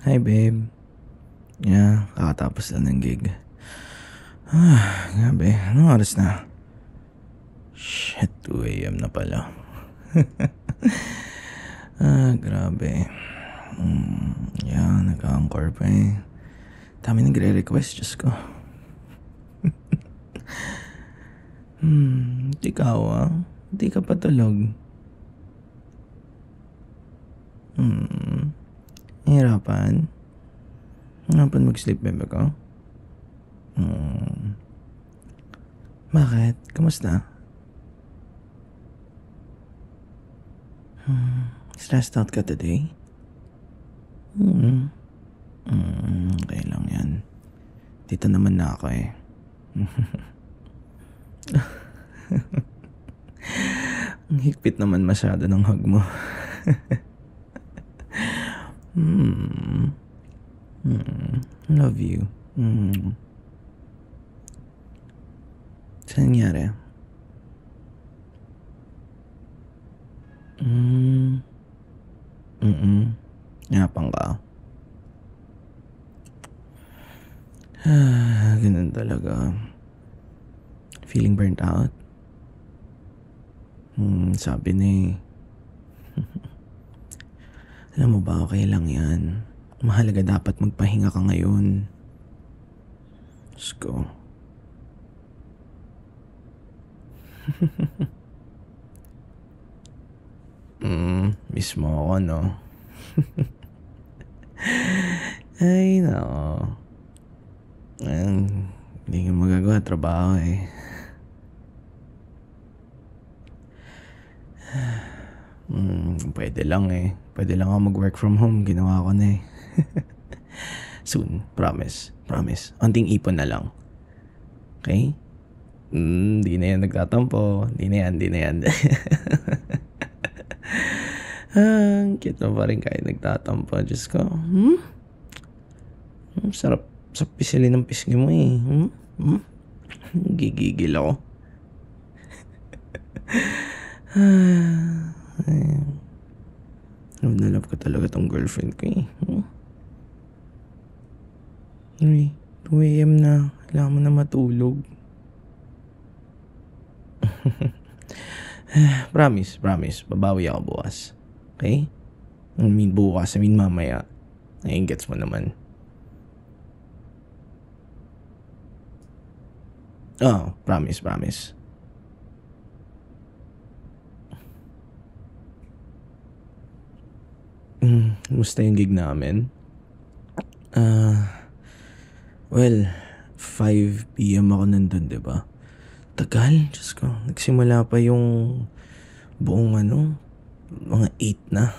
Hi babe. Kakatapos lang ng gig. Grabe. Anong oras na? Shit, 2 a.m. na pala. Grabe. Nag-anchor pa eh. Dami nagre-request, Diyos ko. Ikaw Hindi ka pa tulog. Hirapan? Hirapan mag-sleep, bebe ko? Bakit? Kamusta? Stressed out ka today? Okay lang yan. Dito naman na ako eh. Ang higpit naman masyado ng hug mo. Love you. Saan nangyari? Yapang ka. Ganun talaga. Feeling burnt out? Sabi na eh. Alam mo ba, okay lang yan. Mahalaga dapat magpahinga ka ngayon. Diyos ko. Miss mo ako, no? Ay, nako. Hindi ko magagawa, trabaho eh. Pwede lang eh. Pwede lang ako mag-work from home. Ginawa ko na eh. Soon. Promise. Promise. Unting ipon na lang. Okay? Di na yan nagtatampo. Di na yan. Cute mo pa rin kahit nagtatampo. Diyos ko. Sarap sa pisilin ng pisngi mo eh. Gigigil ako. Love na love ko talaga tong girlfriend ko eh. 2 a.m. na. Kailangan mo na matulog. Promise. Babawi ako bukas. Okay? Bukas. Mamaya. Ayun, gets mo naman. Promise. Musta yung gig namin? Well, 5 p.m. ako nandun, diba? Tagal, Diyos ko. Nagsimula pa yung buong mga 8 na.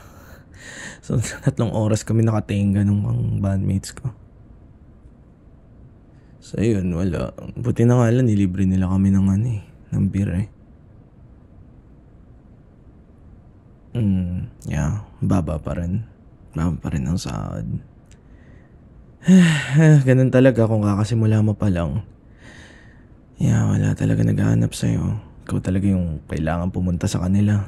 So, 3 oras kami nakatenga ng mga bandmates ko. So, yun, wala. Buti na nga lang, nilibre nila kami ng beer eh. Baba pa rin. Baba pa rin ang sahod. Ganun talaga kung kakasimula mo pa lang. Wala talaga naghahanap sa'yo. Ikaw talaga yung kailangan pumunta sa kanila.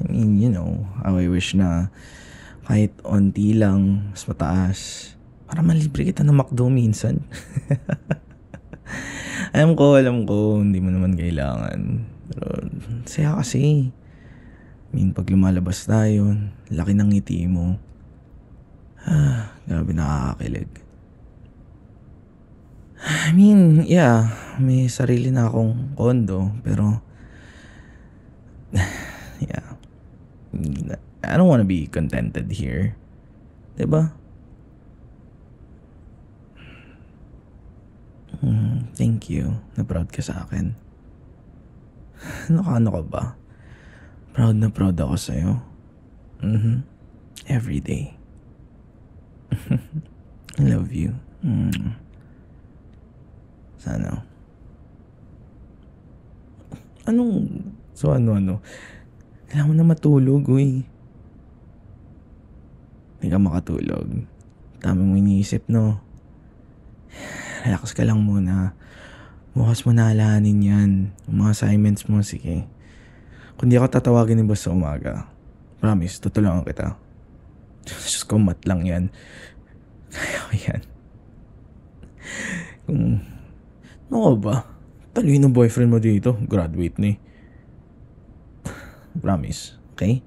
I mean, how I wish na kahit onti lang, mas mataas. Para malibre kita ng McDo minsan. Alam ko, hindi mo naman kailangan. Pero, saya kasi. I mean, pag lumalabas tayo, laki ng ngiti mo. Grabe nakakakilig. I mean, may sarili na akong kondo, pero, I don't wanna be contented here. Diba? Thank you. Na-proud ka sa akin. Ano ka ba? Proud na proud ako sa'yo. Every day. I love you. Sana. Ano? Kailangan mo na matulog, uy. Hindi ka makatulog. Dami mo iniisip, no? Relax ka lang muna. Bukas mo na alalahanin yan. Yung mga assignments mo, sige. Kung di ako tatawagin ni boss sa umaga, promise, tutulungan kita. Diyos ko, mat lang yan. Kaya ko yan. Kung, ano ka ba? Talino boyfriend mo dito. Graduate ni. Promise, okay?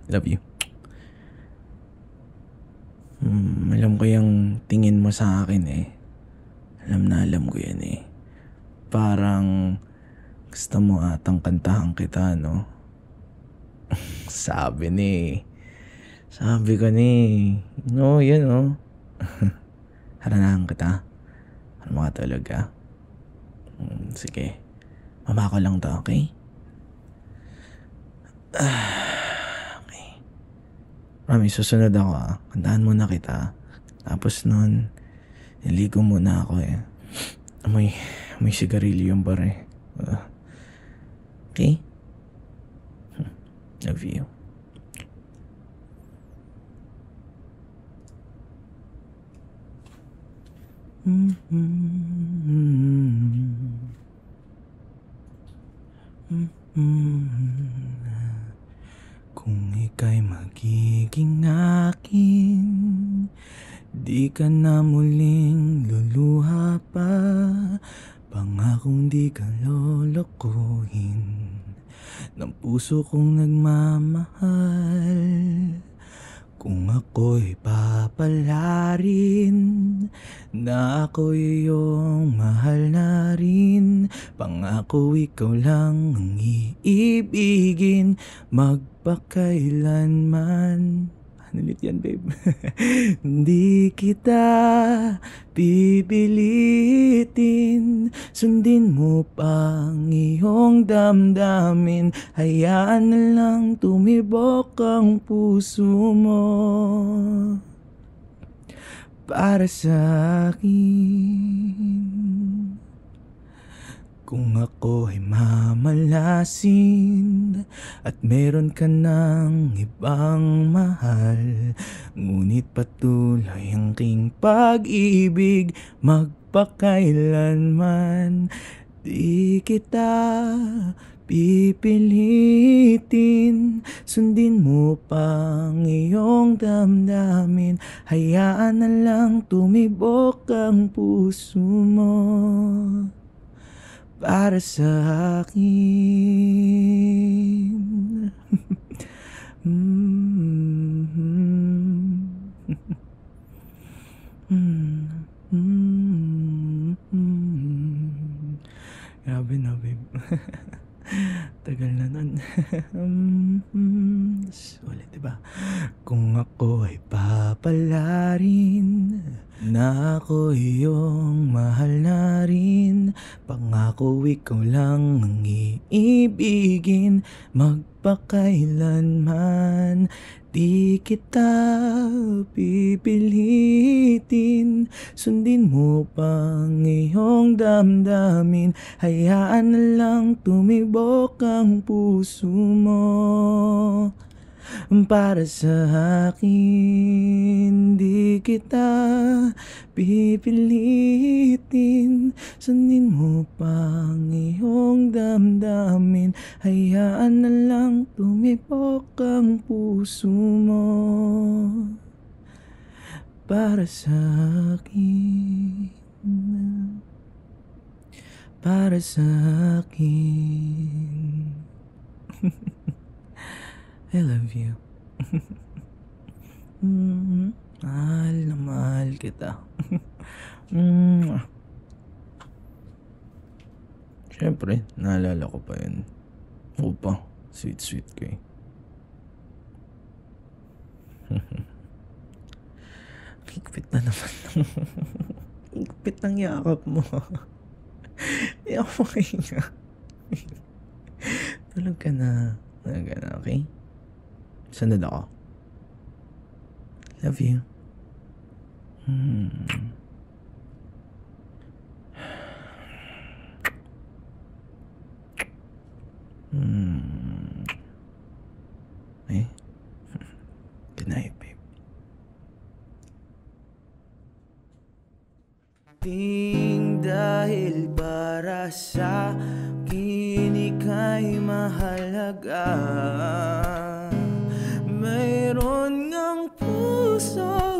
Love you. Alam ko yung tingin mo sa akin eh. Alam na alam ko yan eh. Parang gusto mo atang kantahan kita, no? Sabi ni. Sabi ko ni. No, yan oh. Haranahan kita. Para makatulog ka. Sige. Mama ko lang to, okay? Okay. Promise, susunod ako ah. Kantahan muna kita. Tapos nun, niligo muna ako eh. Amoy sigarilyo yung bar eh. Okay? Love you. Kung ika'y magiging akin, di ka na muling luluha pa. Pangakong di ka lolokohin ng puso kong nagmamahal. Kung ako'y papalarin na ako'y iyong mahal na rin, pangako ikaw lang ang iibigin magpakailanman. Ano ulit yan, babe? Di kita pipilitin, sundin mo pang iyong damdamin, hayaan na lang tumibok ang puso mo para sa akin. Kung ako ay mamalasin at meron ka ng ibang mahal, ngunit patuloy ang king pag-ibig magpakailanman, di kita pipilitin, sundin mo pang iyong damdamin, hayaan na lang tumibok ang puso mo para sa akin. Grabe na, babe. Tagal na nun. Ulit, diba? Kung ako ay papalarin na ako iyong mahal na rin, pangako ikaw lang ang iibigin magpakailanman, di kita pipilitin, sundin mo pang iyong damdamin, hayaan na lang tumibok ang puso mo para sa akin. Di kita pipilitin, sundin mo pang iyong damdamin, hayaan na lang tumibok ang puso mo para sa akin. Para sa akin. I love you. Mahal na mahal kita. Siyempre, naalala ko pa yun. Opa, sweet ko eh. Higpit na naman. Higpit ng yakap mo. Hindi ako makahinga. Tulog ka na. Tulog ka na, okay? Sunod ako. Love you. Eh? Good night, babe. Ting dahil para sa akin ika'y mahalaga. Mayroon ngang puso,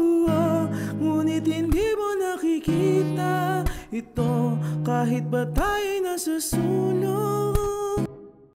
ngunit hindi mo nakikita ito kahit ba tayo'y nasa sulok.